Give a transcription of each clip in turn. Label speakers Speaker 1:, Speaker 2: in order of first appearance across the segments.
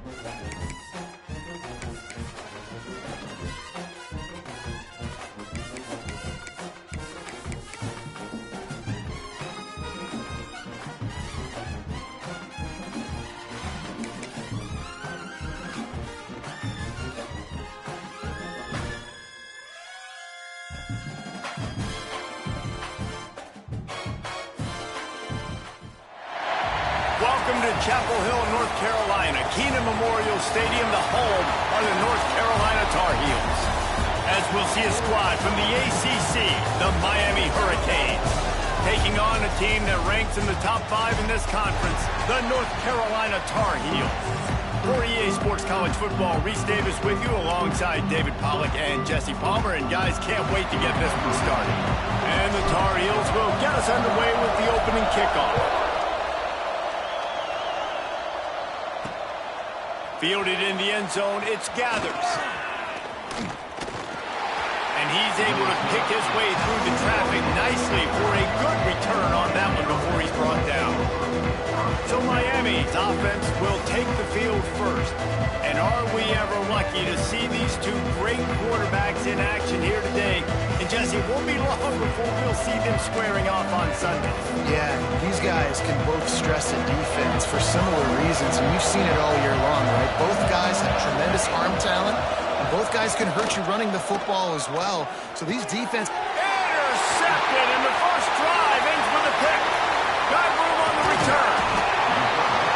Speaker 1: Welcome to Chapel Hill, North Carolina, Keenan Memorial Stadium, the home of the North Carolina Tar Heels. As we'll see a squad from the ACC, the Miami Hurricanes, taking on a team that ranks in the top 5 in this conference, the North Carolina Tar Heels. For EA Sports College Football, Reese Davis with you alongside David Pollack and Jesse Palmer. And guys, can't wait to get this one started. And the Tar Heels will get us underway with the opening kickoff. Fielded in the end zone, it's Gathers. And he's able to pick his way through the traffic nicely for a good return on that one before he's brought down. So Miami's offense will take the field first. And are we ever lucky to see these two great quarterbacks in action here today? And Jesse, it won't be long before we'll see them squaring off on Sunday.
Speaker 2: Yeah, these guys can both stress a defense for similar reasons, and we've seen it all year long, right? Both guys have tremendous arm talent, and both guys can hurt you running the football as well. So these defense...
Speaker 1: Intercepted, and the first drive ends with a pick. Got room on the return.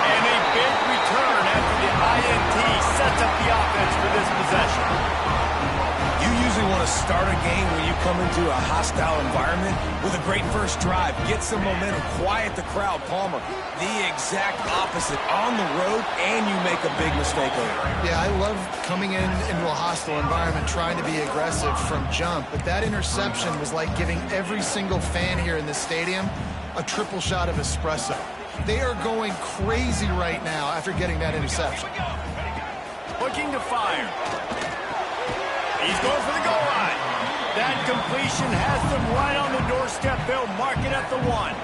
Speaker 1: And a big return after the INT sets up the offense for this possession.
Speaker 3: You usually want to start a game when you come into a hostile environment with a great first drive. Get some momentum, quiet the crowd. Palmer, the exact opposite. On the road, and you make a big mistake over.
Speaker 2: Yeah, I love coming into a hostile environment, trying to be aggressive from jump. But that interception was like giving every single fan here in the stadium a triple shot of espresso. They are going crazy right now after getting that interception.
Speaker 1: Looking to fire. He's going for the goal line. That completion has them right on the doorstep. They'll mark it at the 1.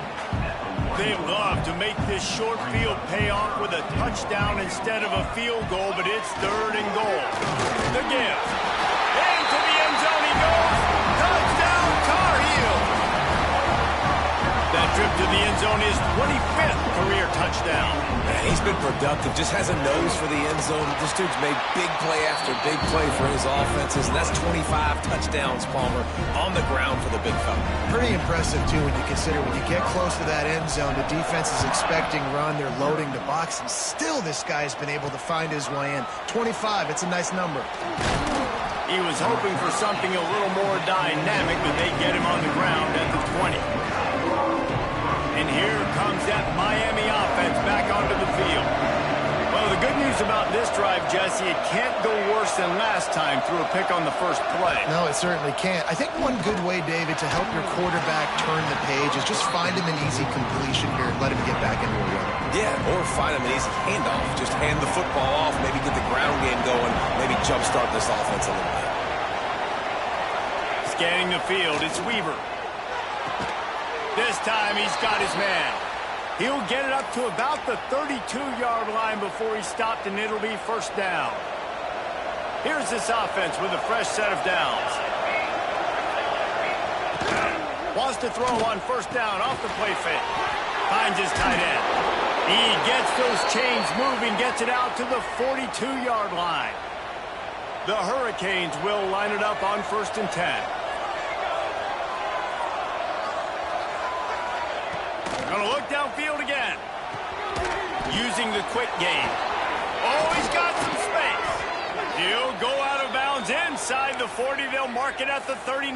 Speaker 1: They love to make this short field pay off with a touchdown instead of a field goal, but it's 3rd and goal. The give. Into the end zone he goes. Touchdown, Tar Heels. That trip to the end zone is 25th career touchdown.
Speaker 3: Man, he's been productive, just has a nose for the end zone. This dude's made big play after big play for his offenses, and that's 25 touchdowns, Palmer, on the ground for the big fella.
Speaker 2: Pretty impressive, too, when you consider when you get close to that end zone, the defense is expecting run, they're loading the box, and still this guy's been able to find his way in. 25, it's a nice number.
Speaker 1: He was hoping for something a little more dynamic, but they get him on the ground at the 20. And here comes that Miami offense back onto the field. Well, the good news about this drive, Jesse, it can't go worse than last time through a pick on the first play.
Speaker 2: No, it certainly can't. I think one good way, David, to help your quarterback turn the page is just find him an easy completion here and let him get back into a run.
Speaker 3: Yeah, or find him an easy handoff. Just hand the football off, maybe get the ground game going, maybe jumpstart this offense a little bit.
Speaker 1: Scanning the field, it's Weaver. This time he's got his man. He'll get it up to about the 32-yard line before he's stopped, and it'll be first down. Here's this offense with a fresh set of downs. Wants to throw on first down off the play fake. Finds his tight end. He gets those chains moving, gets it out to the 42-yard line. The Hurricanes will line it up on 1st and 10. Gonna look downfield again. Using the quick game. Oh, he's got some space. He'll go out of bounds inside the 40. They'll mark it at the 39.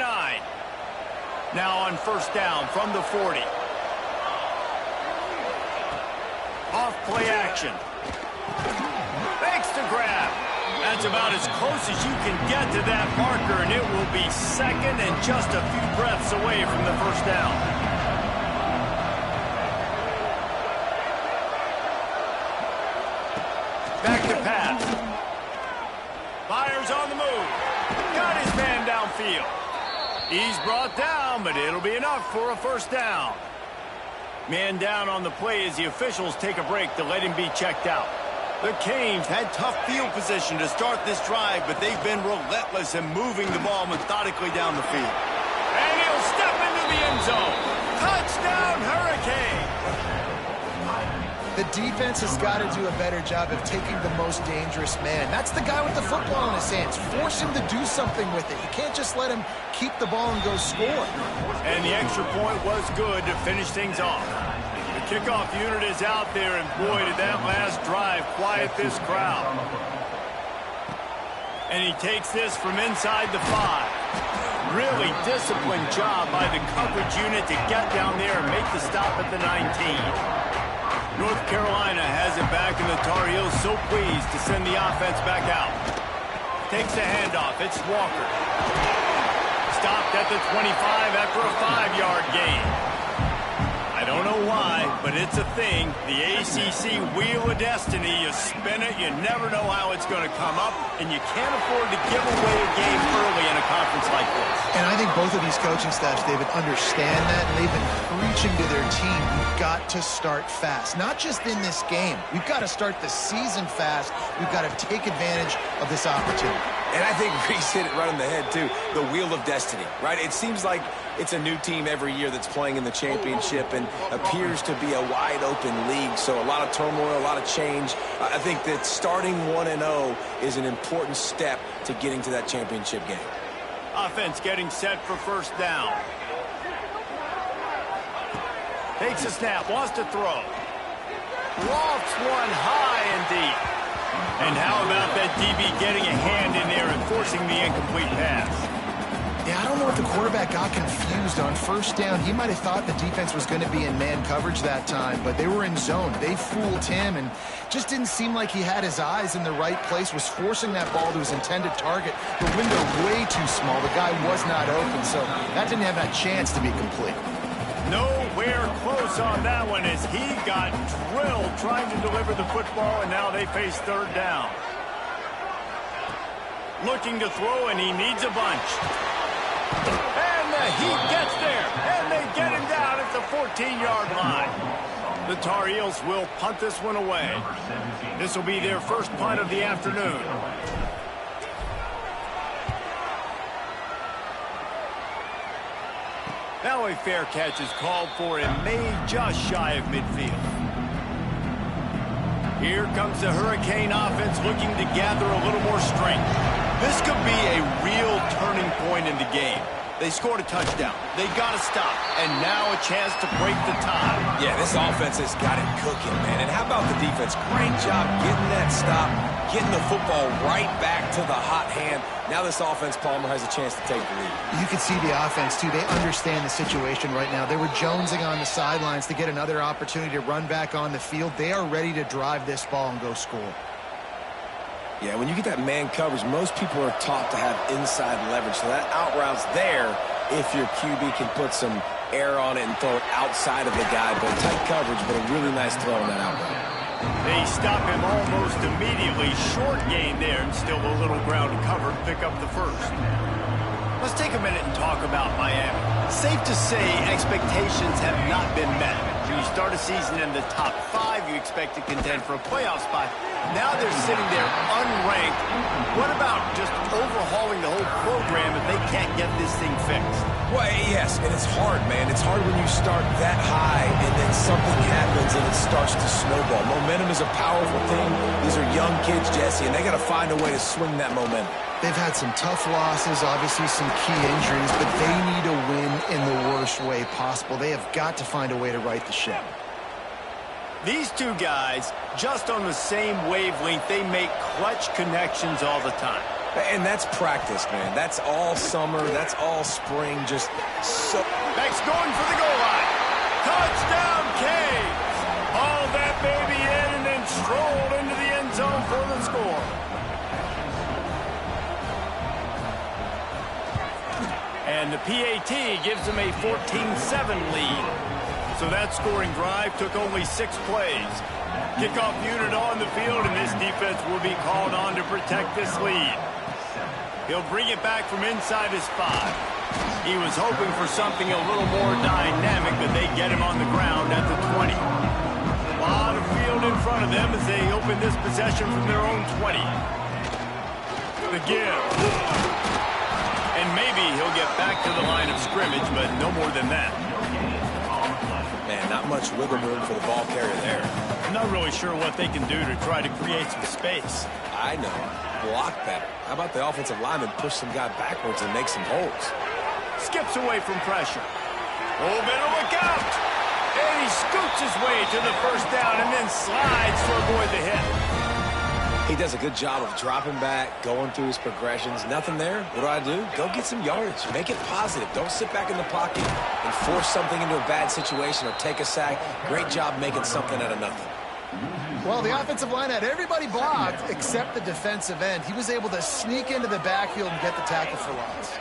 Speaker 1: Now on first down from the 40. Off play action. Fakes to grab. That's about as close as you can get to that marker, and it will be 2nd and just a few breaths away from the first down. Back to pass. Fires on the move. Got his man downfield. He's brought down, but it'll be enough for a first down. Man down on the play as the officials take a break to let him be checked out. The Canes had tough field position to start this drive, but they've been relentless in moving the ball methodically down the field. And he'll step into the end zone. Touchdown, Hurricane!
Speaker 2: The defense has got to do a better job of taking the most dangerous man. That's the guy with the football in his hands. Force him to do something with it. You can't just let him keep the ball and go score.
Speaker 1: And the extra point was good to finish things off. The kickoff unit is out there, and boy, did that last drive quiet this crowd. And he takes this from inside the 5. Really disciplined job by the coverage unit to get down there and make the stop at the 19. North Carolina has it back, and the Tar Heels so pleased to send the offense back out. Takes the handoff. It's Walker. Stopped at the 25 after a 5-yard gain. I don't know why, but it's a thing. The ACC Wheel of Destiny. You spin it, you never know how it's going to come up, and you can't afford to give away a game early in a conference like this.
Speaker 2: And I think both of these coaching staffs, David, understand that, and they've been preaching to their team, you've got to start fast. Not just in this game. We've got to start the season fast. We've got to take advantage of this opportunity.
Speaker 3: And I think Reese hit it right on the head, too. The Wheel of Destiny, right? It seems like it's a new team every year that's playing in the championship and appears to be a wide-open league. So a lot of turmoil, a lot of change. I think that starting 1-0 is an important step to getting to that championship game.
Speaker 1: Offense getting set for first down. Takes a snap, wants to throw. Lofts one high and deep. And how about that DB getting a hand in there and forcing the incomplete pass?
Speaker 2: Yeah, I don't know if the quarterback got confused on first down. He might have thought the defense was going to be in man coverage that time, but they were in zone. They fooled him and just didn't seem like he had his eyes in the right place, was forcing that ball to his intended target. The window way too small. The guy was not open, so that didn't have that chance to be complete.
Speaker 1: Nowhere close on that one as he got drilled trying to deliver the football, and now they face third down. Looking to throw, and he needs a bunch. And the Heat gets there, and they get him down at the 14-yard line. The Tar Heels will punt this one away. This will be their first punt of the afternoon. Now a fair catch is called for and made just shy of midfield. Here comes the Hurricane offense looking to gather a little more strength. This could be a real turning point in the game. They scored a touchdown. They got to stop. And now a chance to break the tie.
Speaker 3: Yeah, this offense has got it cooking, man. And how about the defense? Great job getting that stop, getting the football right back to the hot hand. Now this offense, Palmer, has a chance to take the lead.
Speaker 2: You can see the offense, too. They understand the situation right now. They were jonesing on the sidelines to get another opportunity to run back on the field. They are ready to drive this ball and go score.
Speaker 3: Yeah, when you get that man coverage, most people are taught to have inside leverage. So that out route's there if your QB can put some air on it and throw it outside of the guy. But tight coverage, but a really nice throw on that out route.
Speaker 1: They stop him almost immediately. Short gain there, and still a little ground to cover to pick up the first. Let's take a minute and talk about Miami. Safe to say expectations have not been met. When you start a season in the top 5, you expect to contend for a playoff spot. Now they're sitting there unranked. What about just overhauling the whole program if they can't get this thing fixed?
Speaker 3: Well, yes, and it's hard, man. It's hard when you start that high and then something happens and it starts to snowball. Momentum is a powerful thing. These are young kids, Jesse, and they got to find a way to swing that momentum.
Speaker 2: They've had some tough losses, obviously some key injuries, but they need to win in the worst way possible. They have got to find a way to right the ship.
Speaker 1: These two guys, just on the same wavelength, they make clutch connections all the time.
Speaker 3: And that's practice, man. That's all summer. That's all spring. Just so...
Speaker 1: Beck's going for the goal line. Touchdown, Canes! Hauled that baby in and then strolled into the end zone for the score. And the PAT gives them a 14-7 lead. So that scoring drive took only 6 plays. Kickoff unit on the field, and this defense will be called on to protect this lead. He'll bring it back from inside his 5. He was hoping for something a little more dynamic, but they get him on the ground at the 20. lot of field in front of them as they open this possession from their own 20. The give. And maybe he'll get back to the line of scrimmage, but no more than that.
Speaker 3: Man, not much wiggle room for the ball carrier there.
Speaker 1: I'm not really sure what they can do to try to create some space.
Speaker 3: I know. Block better. How about the offensive lineman push some guy backwards and make some holes?
Speaker 1: Skips away from pressure. Oh, better look out! And he scoots his way to the first down and then slides to avoid the hit.
Speaker 3: He does a good job of dropping back, going through his progressions. Nothing there. What do? Go get some yardage. Make it positive. Don't sit back in the pocket and force something into a bad situation or take a sack. Great job making something out of nothing.
Speaker 2: Well, the offensive line had everybody blocked except the defensive end. He was able to sneak into the backfield and get the tackle for loss.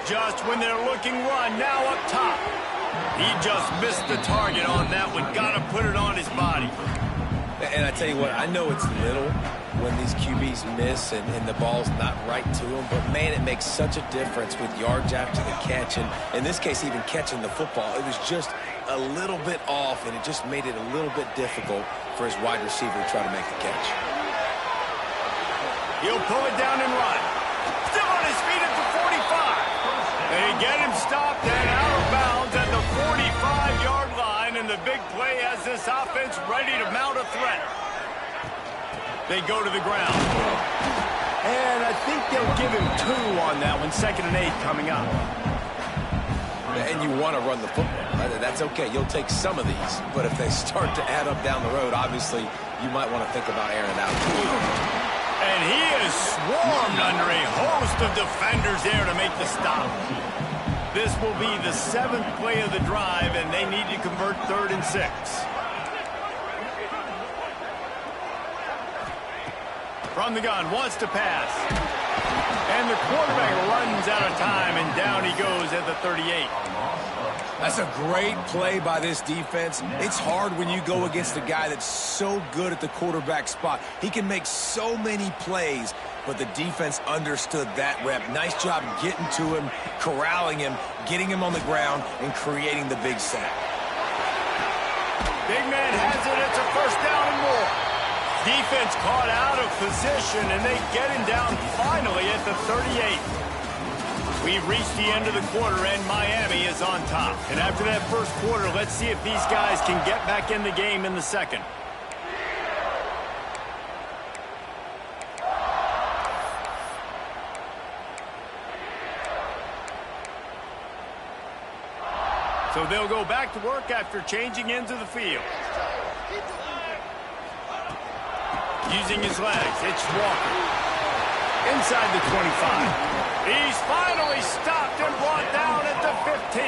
Speaker 1: Just when they're looking run, now up top. He just missed the target on that one. Got to put it on his body.
Speaker 3: And I tell you what, I know it's little when these QBs miss and the ball's not right to them, but man, it makes such a difference with yards after the catch. And in this case, even catching the football, it was just a little bit off, and it just made it a little bit difficult for his wide receiver to try to make the catch.
Speaker 1: He'll pull it down and run. Still on his feet at the 45. They get him stopped and out of bounds at the 45-yard line, and the big play has this offense ready to mount a threat. They go to the ground. And I think they'll give him 2 on that one, 2nd and 8 coming up.
Speaker 3: And you want to run the football. That's okay. You'll take some of these. But if they start to add up down the road, obviously, you might want to think about airing it out.
Speaker 1: And he is swarmed under a host of defenders there to make the stop. This will be the 7th play of the drive, and they need to convert 3rd and 6. From the gun, wants to pass. And the quarterback runs out of time, and down he goes at the 38.
Speaker 3: That's a great play by this defense. It's hard when you go against a guy that's so good at the quarterback spot. He can make so many plays, but the defense understood that rep. Nice job getting to him, corralling him, getting him on the ground, and creating the big sack.
Speaker 1: Big man has it. It's a first down and more. Defense caught out of position, and they get him down finally at the 38. We've reached the end of the quarter, and Miami is on top. And after that first quarter, let's see if these guys can get back in the game in the second. So they'll go back to work after changing into the field. Using his legs, it's Walker. Inside the 25. He's finally stopped and brought down at the 15.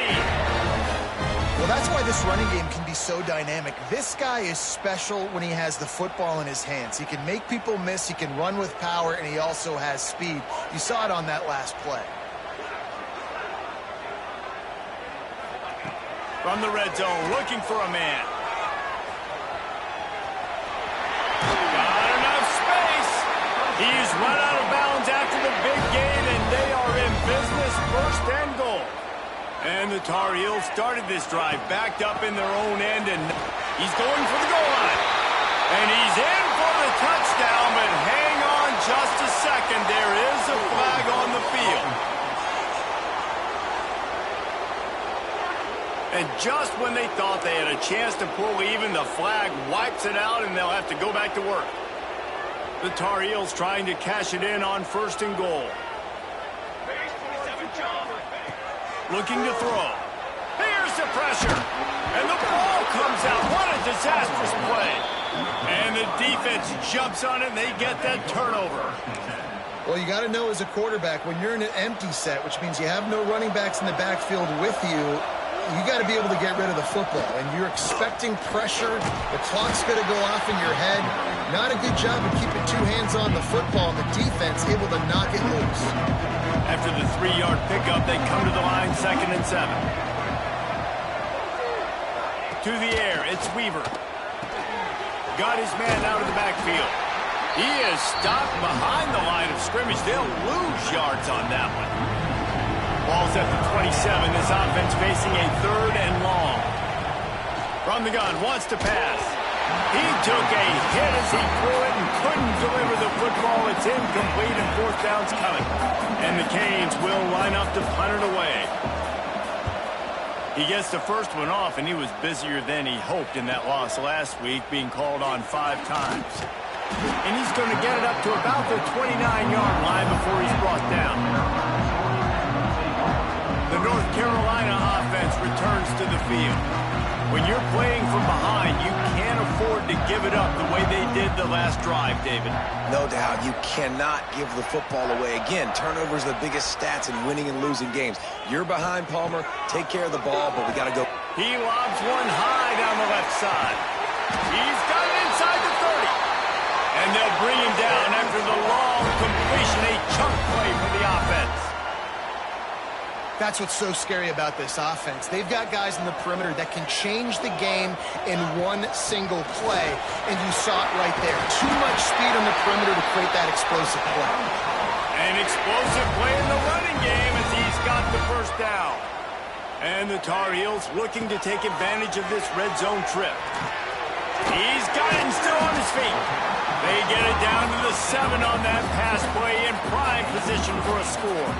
Speaker 2: Well, that's why this running game can be so dynamic. This guy is special when he has the football in his hands. He can make people miss, he can run with power, and he also has speed. You saw it on that last play.
Speaker 1: From the red zone, looking for a man. He's run out of bounds after the big gain, and they are in business, 1st and goal. And the Tar Heels started this drive backed up in their own end, and he's going for the goal line. And he's in for the touchdown, but hang on just a second. There is a flag on the field. And just when they thought they had a chance to pull even, the flag wipes it out, and they'll have to go back to work. The Tar Heels trying to cash it in on 1st and goal. Looking to throw. Here's the pressure. And the ball comes out. What a disastrous play. And the defense jumps on it, and they get that turnover.
Speaker 2: Well, you got to know as a quarterback, when you're in an empty set, which means you have no running backs in the backfield with you, you got to be able to get rid of the football. And you're expecting pressure. The clock's going to go off in your head. Not a good job of keeping 2 hands on the football, and the defense able to knock it loose.
Speaker 1: After the 3-yard pickup, they come to the line, 2nd and 7. To the air, it's Weaver. Got his man out of the backfield. He is stopped behind the line of scrimmage. They'll lose yards on that one. Ball's at the 27. This offense facing a 3rd and long. From the gun, wants to pass. He took a hit as he threw it and couldn't deliver the football. It's incomplete and fourth down's coming. And the Canes will line up to punt it away. He gets the first one off, and he was busier than he hoped in that loss last week, being called on 5 times. And he's going to get it up to about the 29-yard line before he's brought down. The North Carolina offense returns to the field. When you're playing from behind, you can't afford to give it up the way they did the last drive, David.
Speaker 3: No doubt, you cannot give the football away. Again, turnovers are the biggest stats in winning and losing games. You're behind, Palmer. Take care of the ball, but we got to go.
Speaker 1: He lobs one high down the left side. He's got it inside the 30. And they'll bring him down after the long completion, a chunk play for the offense.
Speaker 2: That's what's so scary about this offense. They've got guys in the perimeter that can change the game in one single play, and you saw it right there. Too much speed on the perimeter to create that explosive play.
Speaker 1: An explosive play in the running game as he's got the first down. And the Tar Heels looking to take advantage of this red zone trip. He's got it and still on his feet. They get it down to the 7 on that pass play in prime position for a score.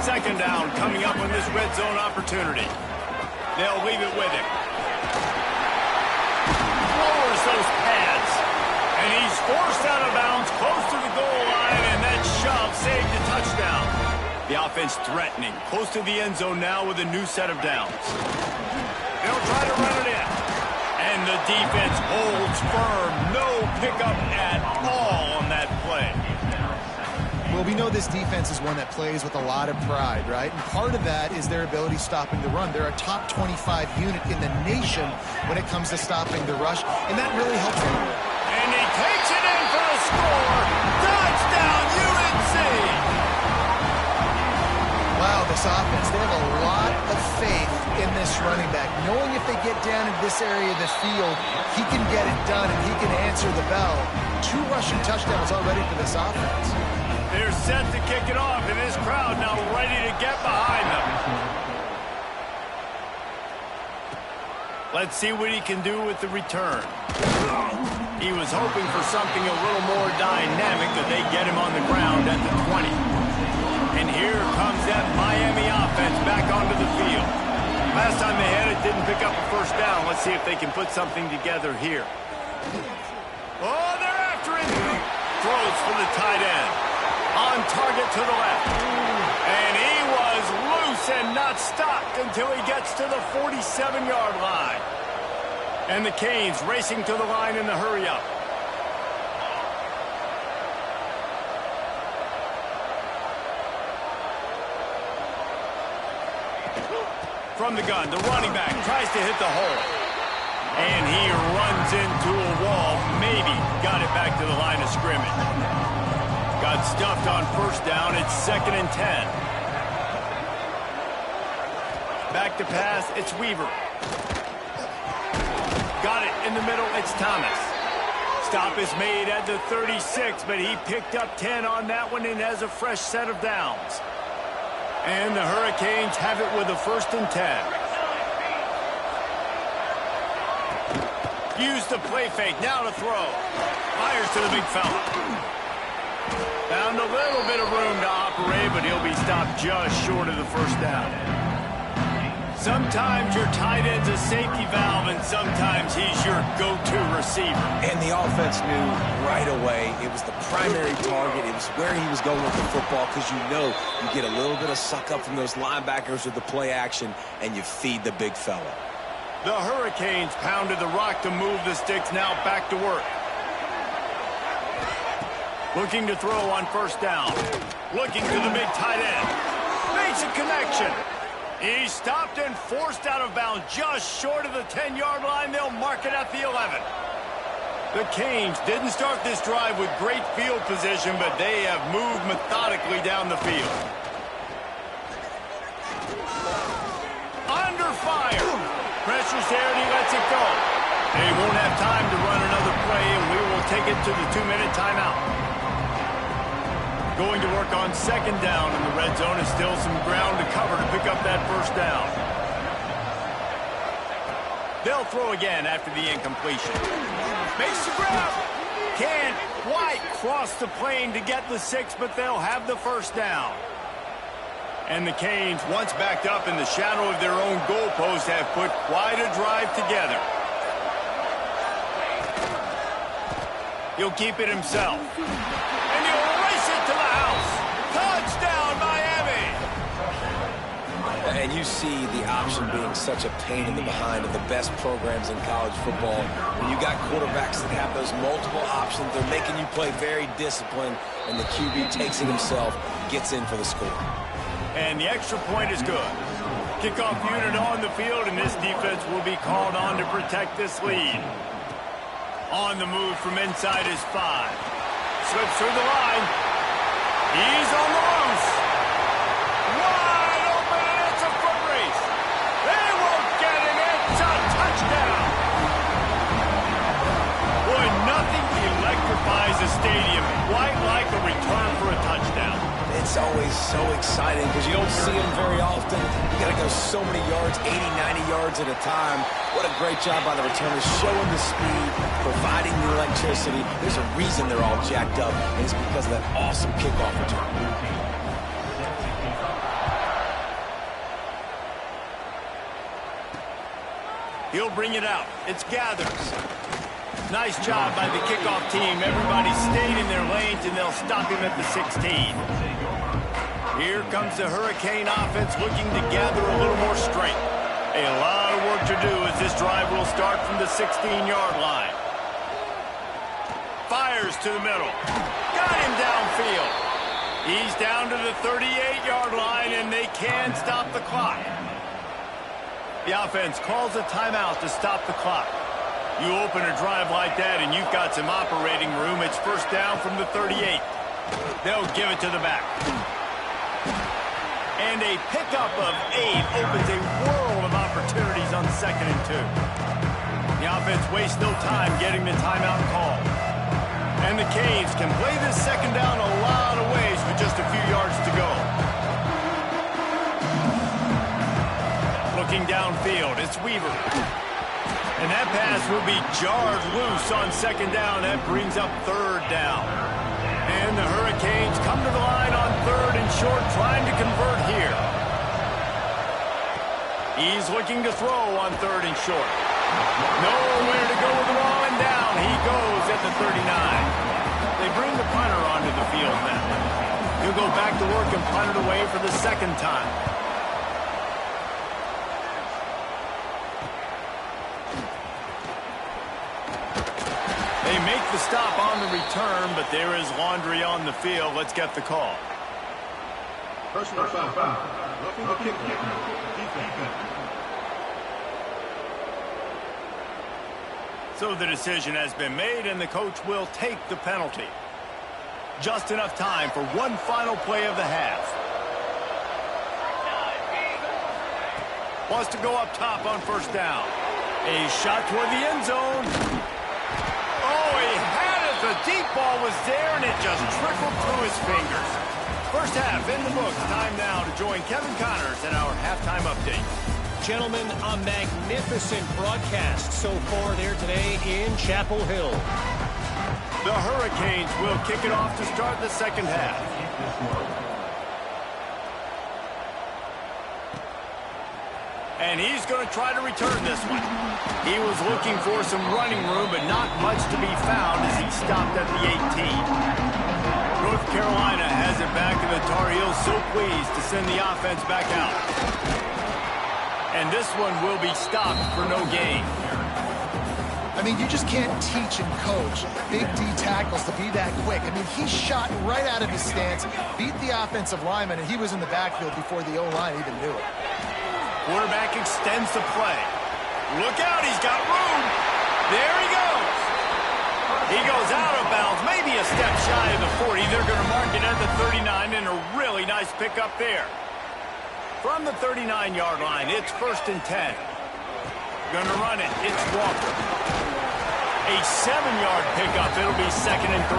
Speaker 1: Second down coming up on this red zone opportunity. They'll leave it with him. Lowers those pads. And he's forced out of bounds close to the goal line, and that shove saved the touchdown. The offense threatening. Close to the end zone now with a new set of downs. They'll try to run it in. And the defense holds firm. No pickup at all on that play.
Speaker 2: Well, we know this defense is one that plays with a lot of pride, right? And part of that is their ability stopping the run. They're a top 25 unit in the nation when it comes to stopping the rush, and that really helps them.
Speaker 1: And he takes it in for the score. Touchdown, UNC!
Speaker 2: Wow, this offense, they have a lot of faith in this running back. Knowing if they get down in this area of the field, he can get it done and he can answer the bell. 2 rushing touchdowns already for this offense.
Speaker 1: They're set to kick it off, and this crowd now ready to get behind them. Let's see what he can do with the return. He was hoping for something a little more dynamic, that they get him on the ground at the 20. And here comes that Miami offense back onto the field. Last time they had it, didn't pick up a first down. Let's see if they can put something together here. Oh, they're after him. Throws for the tight end. On target to the left. And he was loose and not stopped until he gets to the 47-yard line. And the Canes racing to the line in the hurry-up. From the gun, the running back tries to hit the hole. And he runs into a wall. Maybe got it back to the line of scrimmage. Got stuffed on first down. It's 2nd and 10. Back to pass. It's Weaver. Got it in the middle. It's Thomas. Stop is made at the 36, but he picked up 10 on that one and has a fresh set of downs. And the Hurricanes have it with a 1st and 10. Use the play fake. Now to throw. Fires to the big fella. Found a little bit of room to operate, but he'll be stopped just short of the first down. Sometimes your tight end's a safety valve, and sometimes he's your go-to receiver.
Speaker 3: And the offense knew right away it was the primary target. It was where he was going with the football, because you know you get a little bit of suck-up from those linebackers with the play action, and you feed the big fella.
Speaker 1: The Hurricanes pounded the rock to move the sticks, now back to work. Looking to throw on first down. Looking to the big tight end. Makes a connection. He's stopped and forced out of bounds just short of the 10-yard line. They'll mark it at the 11. The Canes didn't start this drive with great field position, but they have moved methodically down the field. Under fire. Pressure's there and he lets it go. They won't have time to run another play, and we will take it to the 2-minute timeout. Going to work on 2nd down in the red zone, and still some ground to cover to pick up that first down. They'll throw again after the incompletion. Makes the grab. Can't quite cross the plane to get the 6, but they'll have the first down. And the Canes, once backed up in the shadow of their own goalpost, have put quite a drive together. He'll keep it himself. And he'll race it to the house. Touchdown, Miami!
Speaker 3: And you see the option being such a pain in the behind of the best programs in college football. When you got quarterbacks that have those multiple options, they're making you play very disciplined, and the QB takes it himself, gets in for the score.
Speaker 1: And the extra point is good. Kickoff unit on the field, and this defense will be called on to protect this lead. On the move from inside his 5. Slips through the line. He's on the loose. Wide open, and it's a foot race. They won't get him. It's a touchdown. Boy, nothing electrifies a stadium quite like a return for a touchdown.
Speaker 3: It's always so exciting because you don't see them very often. You got to go so many yards, 80, 90 yards at a time. What a great job by the returners, showing the speed, providing the electricity. There's a reason they're all jacked up, and it's because of that awesome kickoff return.
Speaker 1: He'll bring it out. It's Gathers. Nice job by the kickoff team. Everybody stayed in their lanes, and they'll stop him at the 16. Here comes the Hurricane offense looking to gather a little more strength. A lot of work to do as this drive will start from the 16-yard line. Fires to the middle. Got him downfield. He's down to the 38-yard line, and they can stop the clock. The offense calls a timeout to stop the clock. You open a drive like that, and you've got some operating room. It's first down from the 38. They'll give it to the back. And a pickup of 8 opens a world of opportunities on 2nd and 2. The offense wastes no time getting the timeout call. And the Canes can play this 2nd down a lot of ways with just a few yards to go. Looking downfield, it's Weaver. And that pass will be jarred loose on 2nd down. That brings up 3rd down. And the Hurricanes come to the line on 3rd and short, trying to convert here. He's looking to throw on 3rd and short. Nowhere to go with the ball, and down he goes at the 39. They bring the punter onto the field now. He'll go back to work and punt it away for the 2nd time. They make the stop on the return, but there is laundry on the field. Let's get the call.
Speaker 4: Personal foul. Roughing the kick. Defense.
Speaker 1: So the decision has been made, and the coach will take the penalty. Just enough time for one final play of the half. Wants to go up top on 1st down. A shot toward the end zone. Oh, he had it. The deep ball was there, and it just trickled through his fingers. First half in the books. Time now to join Kevin Connors in our halftime update.
Speaker 5: Gentlemen, a magnificent broadcast so far there today in Chapel Hill.
Speaker 1: The Hurricanes will kick it off to start the 2nd half. And he's going to try to return this one. He was looking for some running room, but not much to be found as he stopped at the 18. North Carolina has it back, and the Tar Heels so pleased to send the offense back out. And this one will be stopped for no gain.
Speaker 2: I mean, you just can't teach and coach big D tackles to be that quick. I mean, he shot right out of his stance, beat the offensive lineman, and he was in the backfield before the O-line even knew it.
Speaker 1: Quarterback extends the play. Look out, he's got room. There he goes. He goes out of bounds, maybe a step shy of the 40. They're going to mark it at the 39, and a really nice pickup there. From the 39-yard line, it's 1st and 10. Gonna run it. It's Walker. A 7-yard pickup. It'll be 2nd and 3.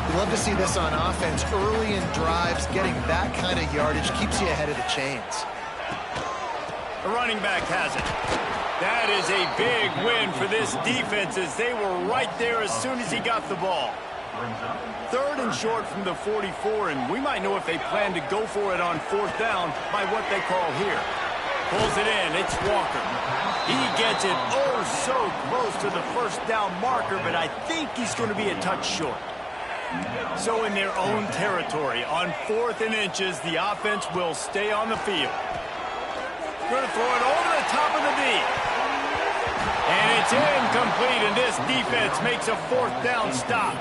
Speaker 2: You love to see this on offense. Early in drives, getting that kind of yardage keeps you ahead of the chains.
Speaker 1: The running back has it. That is a big win for this defense as they were right there as soon as he got the ball. 3rd and short from the 44, and we might know if they plan to go for it on 4th down by what they call here. Pulls it in. It's Walker. He gets it oh so close to the 1st down marker, but I think he's going to be a touch short. So in their own territory, on 4th and inches, the offense will stay on the field. Going to throw it over the top of the D. And it's incomplete, and this defense makes a 4th down stop.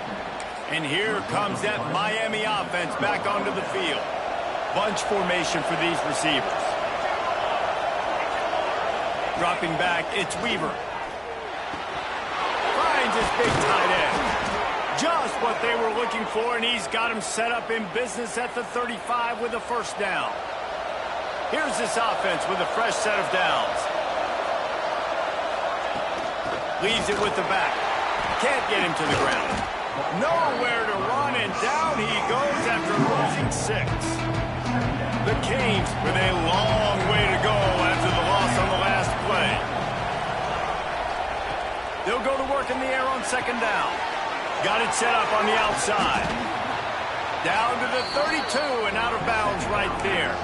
Speaker 1: And here comes that Miami offense back onto the field. Bunch formation for these receivers. Dropping back, it's Weaver. Finds his big tight end. Just what they were looking for, and he's got him set up in business at the 35 with a 1st down. Here's this offense with a fresh set of downs. Leaves it with the back. Can't get him to the ground. Nowhere to run, and down he goes after losing 6. The Canes with a long way to go after the loss on the last play. They'll go to work in the air on 2nd down. Got it set up on the outside. Down to the 32 and out of bounds right there.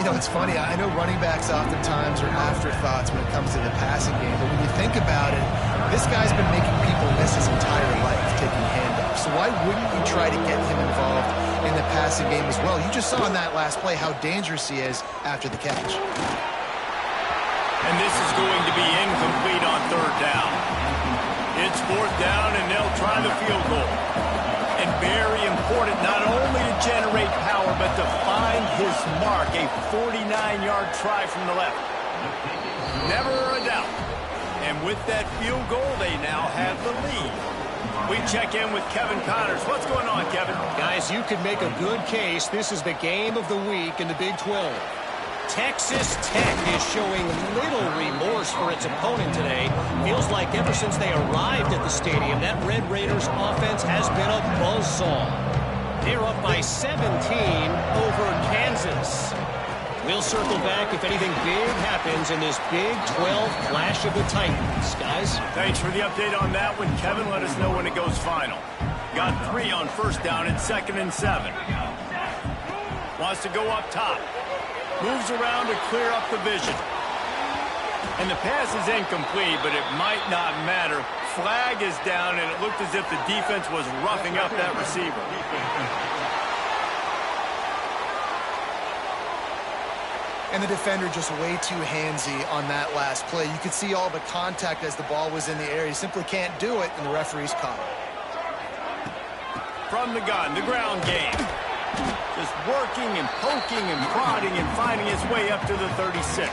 Speaker 2: You know, it's funny. I know running backs oftentimes are afterthoughts when it comes to the passing game, but when you think about it, this guy's been making people miss his entire life taking handoffs. So why wouldn't you try to get him involved in the passing game as well? You just saw in that last play how dangerous he is after the catch.
Speaker 1: And this is going to be incomplete on 3rd down. It's 4th down, and they'll try the field goal. And very important not only to generate power, but to find his mark, a 49-yard try from the left. Never a doubt. And with that field goal, they now have the lead. We check in with Kevin Connors. What's going on, Kevin?
Speaker 5: Guys, you could make a good case. This is the game of the week in the Big 12. Texas Tech is showing little remorse for its opponent today. Feels like ever since they arrived at the stadium, that Red Raiders offense has been a buzzsaw. They're up by 17 over Kansas. We'll circle back if anything big happens in this Big 12 Clash of the Titans. Guys?
Speaker 1: Thanks for the update on that one, Kevin. Let us know when it goes final. Got 3 on 1st down and 2nd and 7. Wants to go up top. Moves around to clear up the vision. And the pass is incomplete, but it might not matter. Flag is down, and it looked as if the defense was roughing up that receiver.
Speaker 2: And the defender just way too handsy on that last play. You could see all the contact as the ball was in the air. He simply can't do it, and the referee's caught it.
Speaker 1: From the gun, the ground game. Just working and poking and prodding and finding his way up to the 36.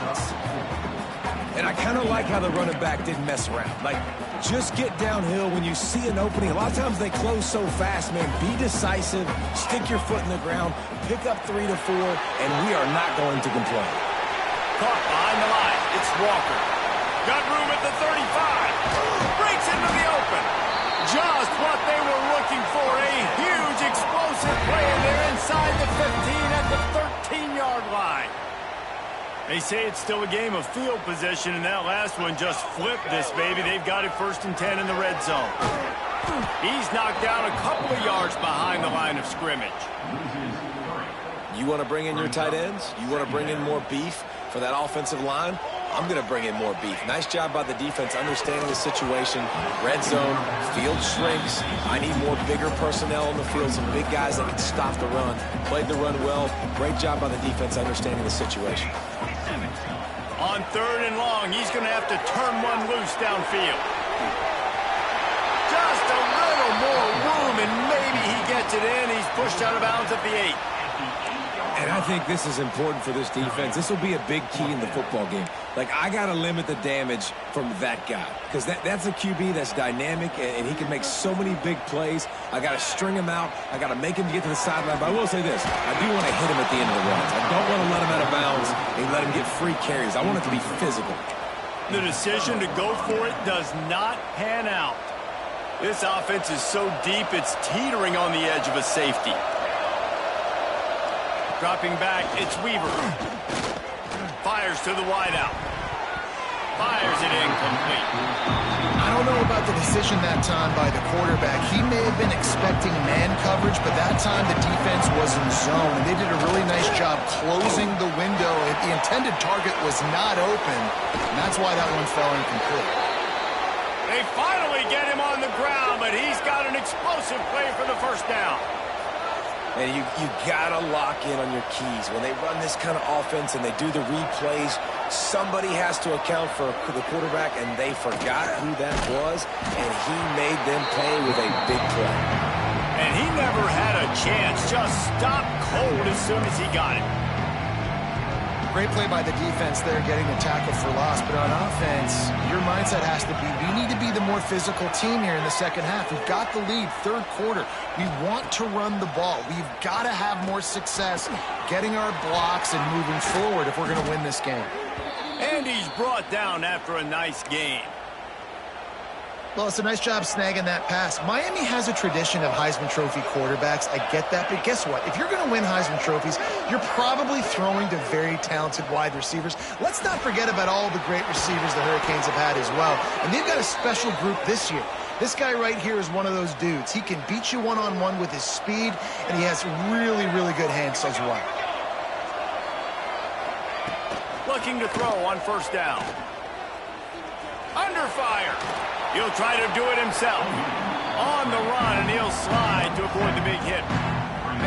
Speaker 3: And I kind of like how the running back didn't mess around. Like, just get downhill when you see an opening. A lot of times they close so fast, man. Be decisive, stick your foot in the ground, pick up 3 to 4, and we are not going to complain.
Speaker 1: Caught behind the line. It's Walker. Got room at the 35. Breaks into the open. Just what they were looking for. A huge explosive play, and they're inside the 15 at the 13-yard line. They say it's still a game of field position, and that last one just flipped this baby. They've got it 1st and 10 in the red zone. He's knocked down a couple of yards behind the line of scrimmage.
Speaker 3: You want to bring in your tight ends? You want to bring in more beef for that offensive line? I'm going to bring in more beef. Nice job by the defense understanding the situation. Red zone, field shrinks. I need more bigger personnel on the field, some big guys that can stop the run. Played the run well. Great job by the defense understanding the situation.
Speaker 1: On 3rd and long, he's going to have to turn one loose downfield. Just a little more room, and maybe he gets it in. He's pushed out of bounds at the 8.
Speaker 3: And I think this is important for this defense. This will be a big key in the football game. Like, I got to limit the damage from that guy because that's a QB that's dynamic, and he can make so many big plays. I got to string him out. I got to make him get to the sideline. But I will say this. I do want to hit him at the end of the runs. I don't want to let him out of bounds and let him get free carries. I want it to be physical.
Speaker 1: The decision to go for it does not pan out. This offense is so deep, it's teetering on the edge of a safety. Dropping back, it's Weaver. Fires to the wideout. Fires it incomplete.
Speaker 2: I don't know about the decision that time by the quarterback. He may have been expecting man coverage, but that time the defense was in zone, and they did a really nice job closing the window. The intended target was not open, and that's why that one fell incomplete.
Speaker 1: They finally get him on the ground, but he's got an explosive play for the first down.
Speaker 3: And you gotta lock in on your keys. When they run this kind of offense and they do the replays, somebody has to account for the quarterback, and they forgot who that was, and he made them pay with a big play.
Speaker 1: And he never had a chance, just stopped cold as soon as he got it.
Speaker 2: Great play by the defense there, getting the tackle for loss. But on offense, your mindset has to be, we need to be the more physical team here in the second half. We've got the lead, third quarter. We want to run the ball. We've got to have more success getting our blocks and moving forward if we're going to win this game.
Speaker 1: And he's brought down after a nice game.
Speaker 2: Well, it's a nice job snagging that pass. Miami has a tradition of Heisman Trophy quarterbacks. I get that, but guess what? If you're going to win Heisman Trophies, you're probably throwing to very talented wide receivers. Let's not forget about all the great receivers the Hurricanes have had as well. And they've got a special group this year. This guy right here is one of those dudes. He can beat you one-on-one with his speed, and he has really, really good hands as well.
Speaker 1: Looking to throw on first down. Under fire. He'll try to do it himself. On the run, and he'll slide to avoid the big hit.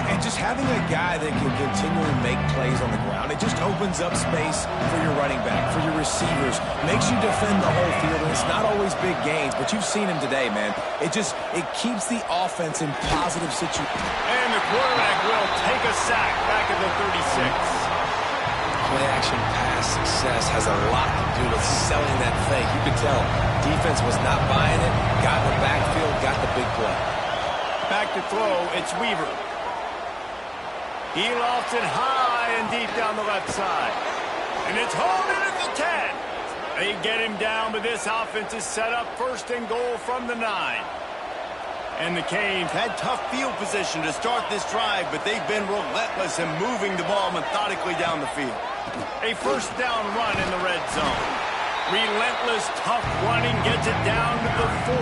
Speaker 3: And just having a guy that can continually make plays on the ground, it just opens up space for your running back, for your receivers, makes you defend the whole field, and it's not always big gains, but you've seen him today, man. It keeps the offense in positive situations.
Speaker 1: And the quarterback will take a sack back at the 36.
Speaker 3: Play-action pass success has a lot to do with selling that fake. You could tell defense was not buying it, got in the backfield, got the big play.
Speaker 1: Back to throw, it's Weaver. He lofts it high and deep down the left side. And it's home in at the 10. They get him down, but this offense is set up first and goal from the 9. And the Canes had tough field position to start this drive, but they've been relentless in moving the ball methodically down the field. A first down run in the red zone. Relentless, tough running gets it down to the 4.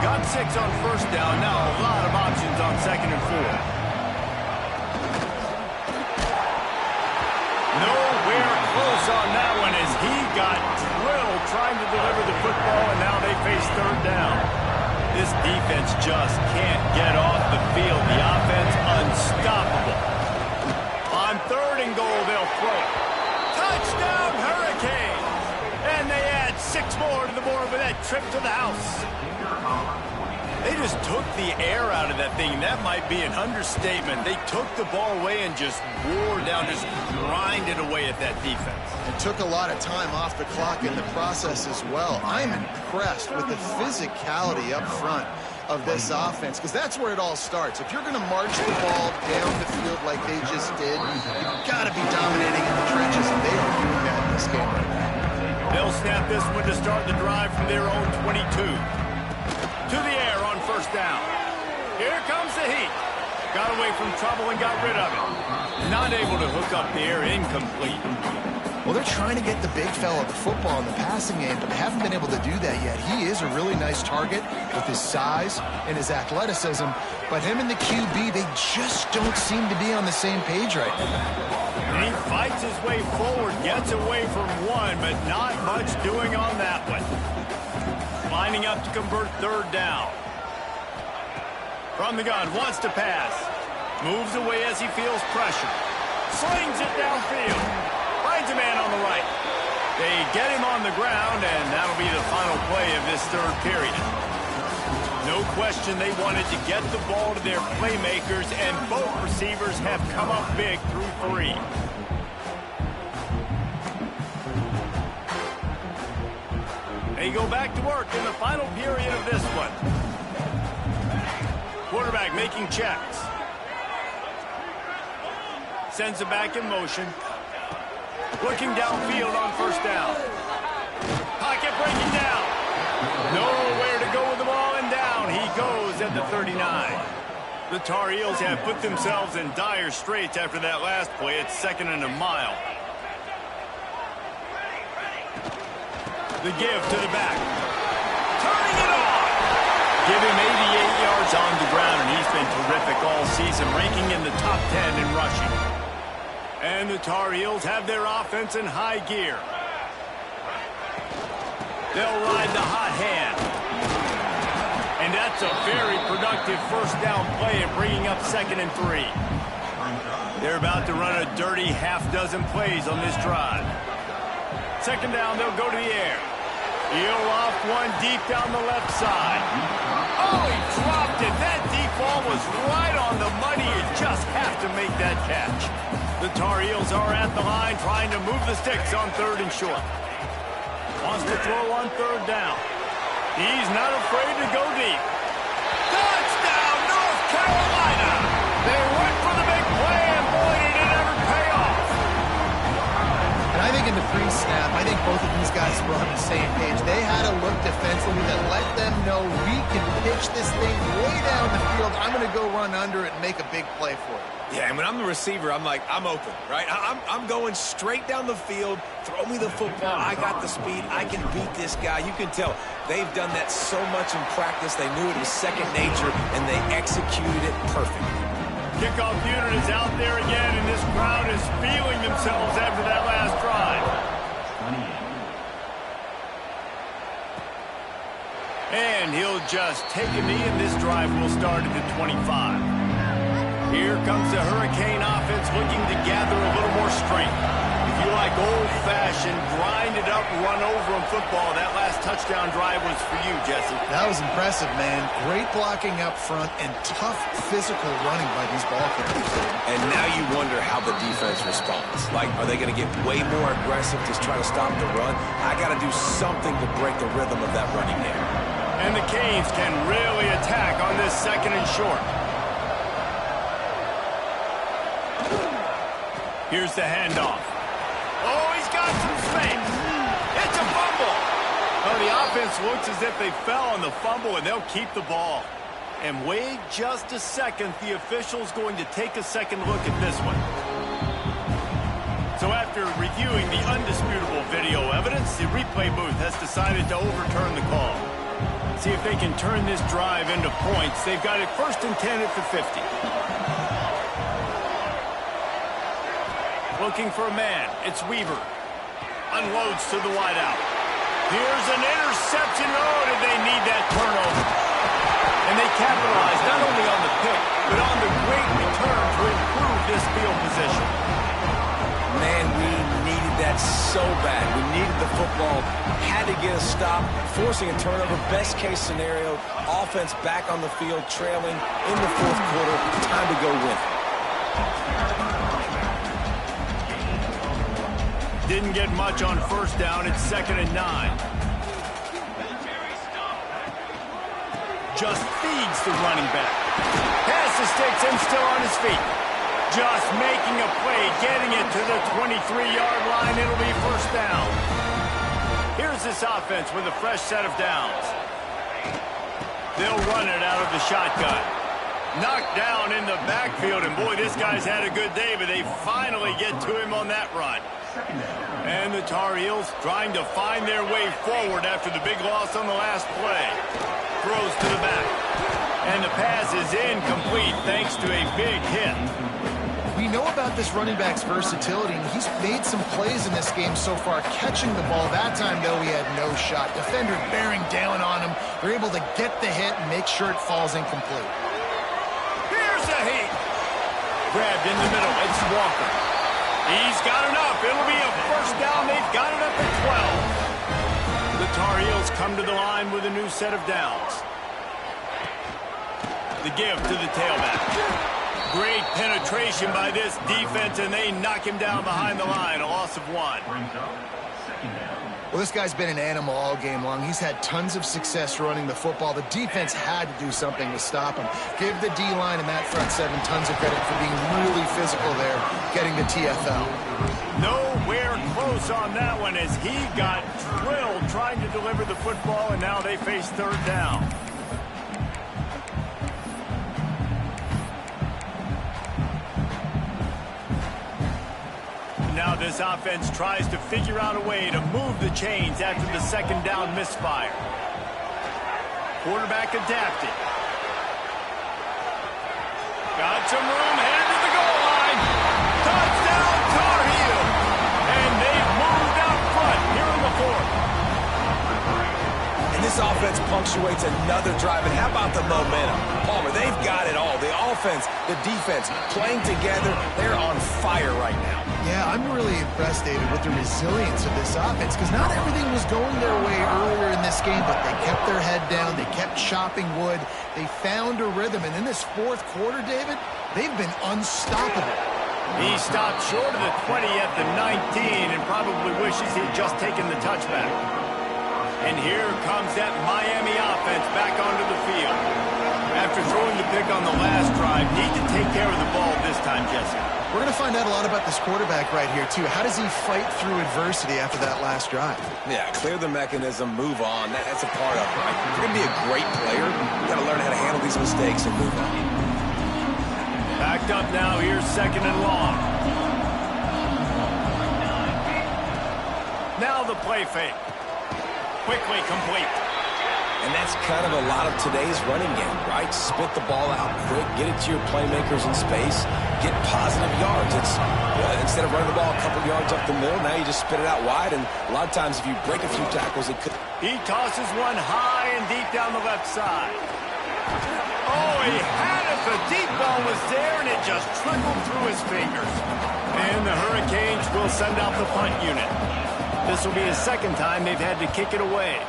Speaker 1: Got 6 on first down. Now a lot of options on second and 4. Nowhere close on that one as he got drilled trying to deliver the football, and now they face third down. This defense just can't get off the field. The offense unstoppable. On third and goal, they'll throw it. Touchdown, Hurricanes! And they add 6 more to the board with that trip to the house. They just took the air out of that thing. That might be an understatement. They took the ball away and just wore down, just grinded away at that defense.
Speaker 2: It took a lot of time off the clock in the process as well. I'm impressed with the physicality up front of this offense, because that's where it all starts. If you're going to march the ball down the field like they just did, you've got to be dominating in the trenches, and they are doing that in this game right now.
Speaker 1: They'll snap this one to start the drive from their own 22. To the air on first down. Here comes the heat. Got away from trouble and got rid of it. Not able to hook up the air, incomplete.
Speaker 2: Well, they're trying to get the big fella the football in the passing game, but they haven't been able to do that yet. He is a really nice target with his size and his athleticism, but him and the QB, they just don't seem to be on the same page right now.
Speaker 1: And he fights his way forward, gets away from one, but not much doing on that one. Lining up to convert third down. From the gun, wants to pass. Moves away as he feels pressure. Slings it downfield. Finds a man on the right. They get him on the ground, and that'll be the final play of this third period. No question they wanted to get the ball to their playmakers, and both receivers have come up big through 3. They go back to work in the final period of this one. Quarterback making checks. Sends it back in motion. Looking downfield on first down. Pocket breaking down. Nowhere to go with the ball, and down he goes at the 39. The Tar Heels have put themselves in dire straits after that last play. It's 2nd and a mile. The give to the back. Turning it on. Give him 88 yards on the ground, and he's been terrific all season, ranking in the top 10 in rushing. And the Tar Heels have their offense in high gear. They'll ride the hot hand. And that's a very productive first down play and bringing up 2nd and 3. They're about to run a dirty half-dozen plays on this drive. 2nd down, they'll go to the air. He'll off one deep down the left side. Oh, he dropped it. That deep ball was right on the money. You just have to make that catch. The Tar Heels are at the line trying to move the sticks on 3rd and short. Wants to throw on 3rd down. He's not afraid to go deep. Touchdown, North Carolina! They went for the big play, and boy, did it ever pay off.
Speaker 2: And I think in the pre-snap, I think both of these guys were on the same page. They had a look defensively that let them know we can pitch this thing way down the field. I'm going to go run under it and make a big play for it.
Speaker 3: Yeah, and when I'm the receiver, I'm like, I'm open, right? I'm going straight down the field. Throw me the football. I got the speed. I can beat this guy. You can tell they've done that so much in practice. They knew it was second nature, and they executed it perfectly.
Speaker 1: Kickoff unit is out there again, and this crowd is feeling themselves after that last drive. And he'll just take a knee, and this drive will start at the 25. Here comes the Hurricane offense looking to gather a little more strength. If you like old-fashioned, grind-it-up, run-over-'em football, that last touchdown drive was for you, Jesse.
Speaker 2: That was impressive, man. Great blocking up front and tough physical running by these ball carriers.
Speaker 3: And now you wonder how the defense responds. Like, are they going to get way more aggressive to try to stop the run? I got to do something to break the rhythm of that running game.
Speaker 1: And the Canes can really attack on this 2nd and short. Here's the handoff. Oh, he's got some space. It's a fumble. Oh, the offense looks as if they fell on the fumble, and they'll keep the ball. And wait just a second. The official's going to take a second look at this one. So after reviewing the undisputable video evidence, the replay booth has decided to overturn the call. See if they can turn this drive into points. They've got it 1st and 10 at the 50. Looking for a man. It's Weaver. Unloads to the wideout. Here's an interception. Oh, did they need that turnover? And they capitalize not only on the pick, but on the great return to improve this field position.
Speaker 3: Man, we needed that so bad. We needed the football. Had to get a stop, forcing a turnover. Best case scenario, offense back on the field, trailing in the 4th quarter. Time to go win.
Speaker 1: Didn't get much on 1st down. It's 2nd and 9. Just feeds the running back. Pass the sticks and still on his feet. Just making a play, getting it to the 23-yard line. It'll be 1st down. Here's this offense with a fresh set of downs. They'll run it out of the shotgun. Knocked down in the backfield, and boy, this guy's had a good day, but they finally get to him on that run. And the Tar Heels trying to find their way forward after the big loss on the last play. Throws to the back. And the pass is incomplete thanks to a big hit.
Speaker 2: We know about this running back's versatility, and he's made some plays in this game so far, catching the ball. That time, though, he had no shot. Defender bearing down on him. They're able to get the hit and make sure it falls incomplete.
Speaker 1: Here's a heat. Grabbed in the middle. It's Walker. He's got enough. It'll be a 1st down. They've got it up at 12. The Tar Heels come to the line with a new set of downs. The give to the tailback. Great penetration by this defense, and they knock him down behind the line. A loss of 1.
Speaker 2: Well, this guy's been an animal all game long. He's had tons of success running the football. The defense had to do something to stop him. Give the D-line and that front 7 tons of credit for being really physical there, getting the TFL.
Speaker 1: Nowhere close on that one as he got drilled trying to deliver the football, and now they face 3rd down. Now this offense tries to figure out a way to move the chains after the second down misfire. Quarterback adapted. Got some room, headed to the goal line. Touchdown, Tar Heel. And they've moved out front here in the fourth.
Speaker 3: And this offense punctuates another drive. And how about the momentum? Palmer, they've got it all. The offense, the defense, playing together. They're on fire right now.
Speaker 2: Yeah, I'm really impressed, David, with the resilience of this offense, because not everything was going their way earlier in this game, but they kept their head down. They kept chopping wood. They found a rhythm. And in this fourth quarter, David, they've been unstoppable.
Speaker 1: He stopped short of the 20 at the 19 and probably wishes he'd just taken the touchback. And here comes that Miami offense back onto the field. After throwing the pick on the last drive, need to take care of the ball this time, Jesse.
Speaker 2: We're going to find out a lot about this quarterback right here, too. How does he fight through adversity after that last drive?
Speaker 3: Yeah, clear the mechanism, move on. That's a part of it, right? If you're going to be a great player, you got to learn how to handle these mistakes and move on.
Speaker 1: Backed up now, here's second and long. Now the play fake. Quickly complete.
Speaker 3: And that's kind of a lot of today's running game, right? Spit the ball out quick, get it to your playmakers in space, get positive yards. It's instead of running the ball a couple yards up the middle, now you just spit it out wide, and a lot of times if you break a few tackles, it could...
Speaker 1: He tosses one high and deep down the left side. Oh, he had it. The deep ball was there, and it just trickled through his fingers. And the Hurricanes will send out the punt unit. This will be the second time they've had to kick it away.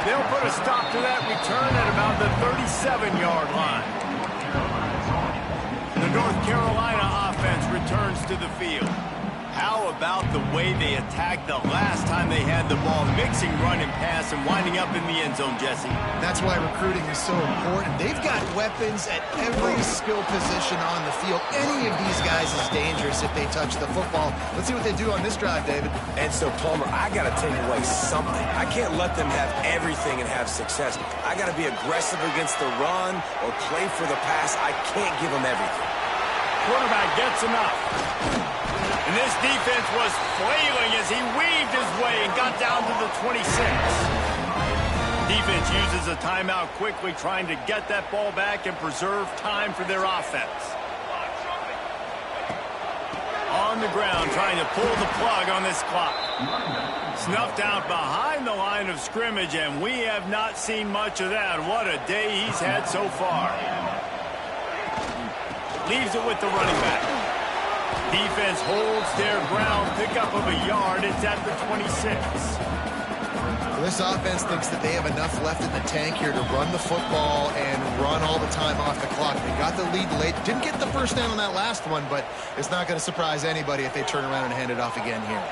Speaker 1: They'll put a stop to that return at about the 37-yard line. The North Carolina offense returns to the field. How about the way they attacked the last time they had the ball, mixing run and pass and winding up in the end zone, Jesse?
Speaker 2: That's why recruiting is so important. They've got weapons at every skill position on the field. Any of these guys is dangerous if they touch the football. Let's see what they do on this drive, David.
Speaker 3: And so, Palmer, I got to take away something. I can't let them have everything and have success. I got to be aggressive against the run or play for the pass. I can't give them everything.
Speaker 1: Quarterback gets enough. And this defense was flailing as he weaved his way and got down to the 26. Defense uses a timeout quickly, trying to get that ball back and preserve time for their offense. On the ground, trying to pull the plug on this clock. Snuffed out behind the line of scrimmage, and we have not seen much of that. What a day he's had so far. Leaves it with the running back. Defense holds their ground, pickup of a yard. It's at the 26.
Speaker 2: This offense thinks that they have enough left in the tank here to run the football and run all the time off the clock. They got the lead late. Didn't get the first down on that last one, but it's not going to surprise anybody if they turn around and hand it off again here.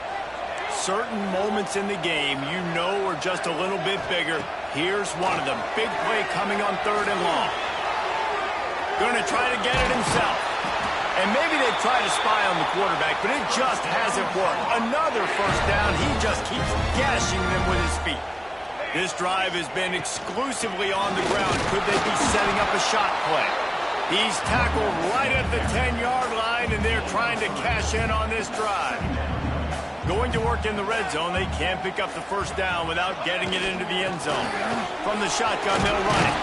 Speaker 1: Certain moments in the game you know are just a little bit bigger. Here's one of them. Big play coming on third and long. Going to try to get it himself. And maybe they try to spy on the quarterback, but it just hasn't worked. Another first down. He just keeps gashing them with his feet. This drive has been exclusively on the ground. Could they be setting up a shot play? He's tackled right at the 10-yard line, and they're trying to cash in on this drive. Going to work in the red zone. They can't pick up the first down without getting it into the end zone. From the shotgun, they'll run it.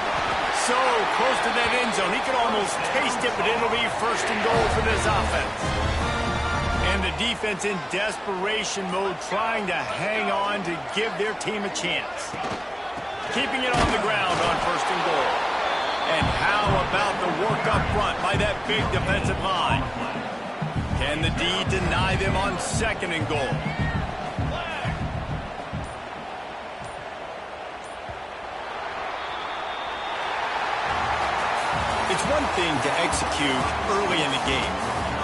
Speaker 1: So close to that end zone. He could almost taste it, but it'll be first and goal for this offense. And the defense in desperation mode, trying to hang on to give their team a chance. Keeping it on the ground on first and goal. And how about the work up front by that big defensive line? Can the D deny them on second and goal? It's one thing to execute early in the game.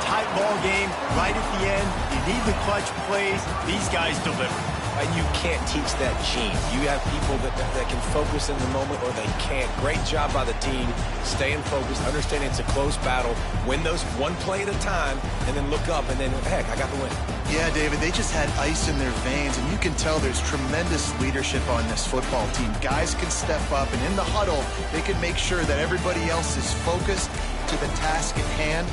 Speaker 1: Tight ball game, right at the end, you need the clutch plays. These guys deliver.
Speaker 3: and you can't teach that gene. You have people that can focus in the moment or they can't. Great job by the team, staying focused, understanding it's a close battle, win those one play at a time, and then look up, and then, heck, I got the win.
Speaker 2: Yeah, David, they just had ice in their veins, and you can tell there's tremendous leadership on this football team. Guys can step up, and in the huddle, they can make sure that everybody else is focused to the task at hand.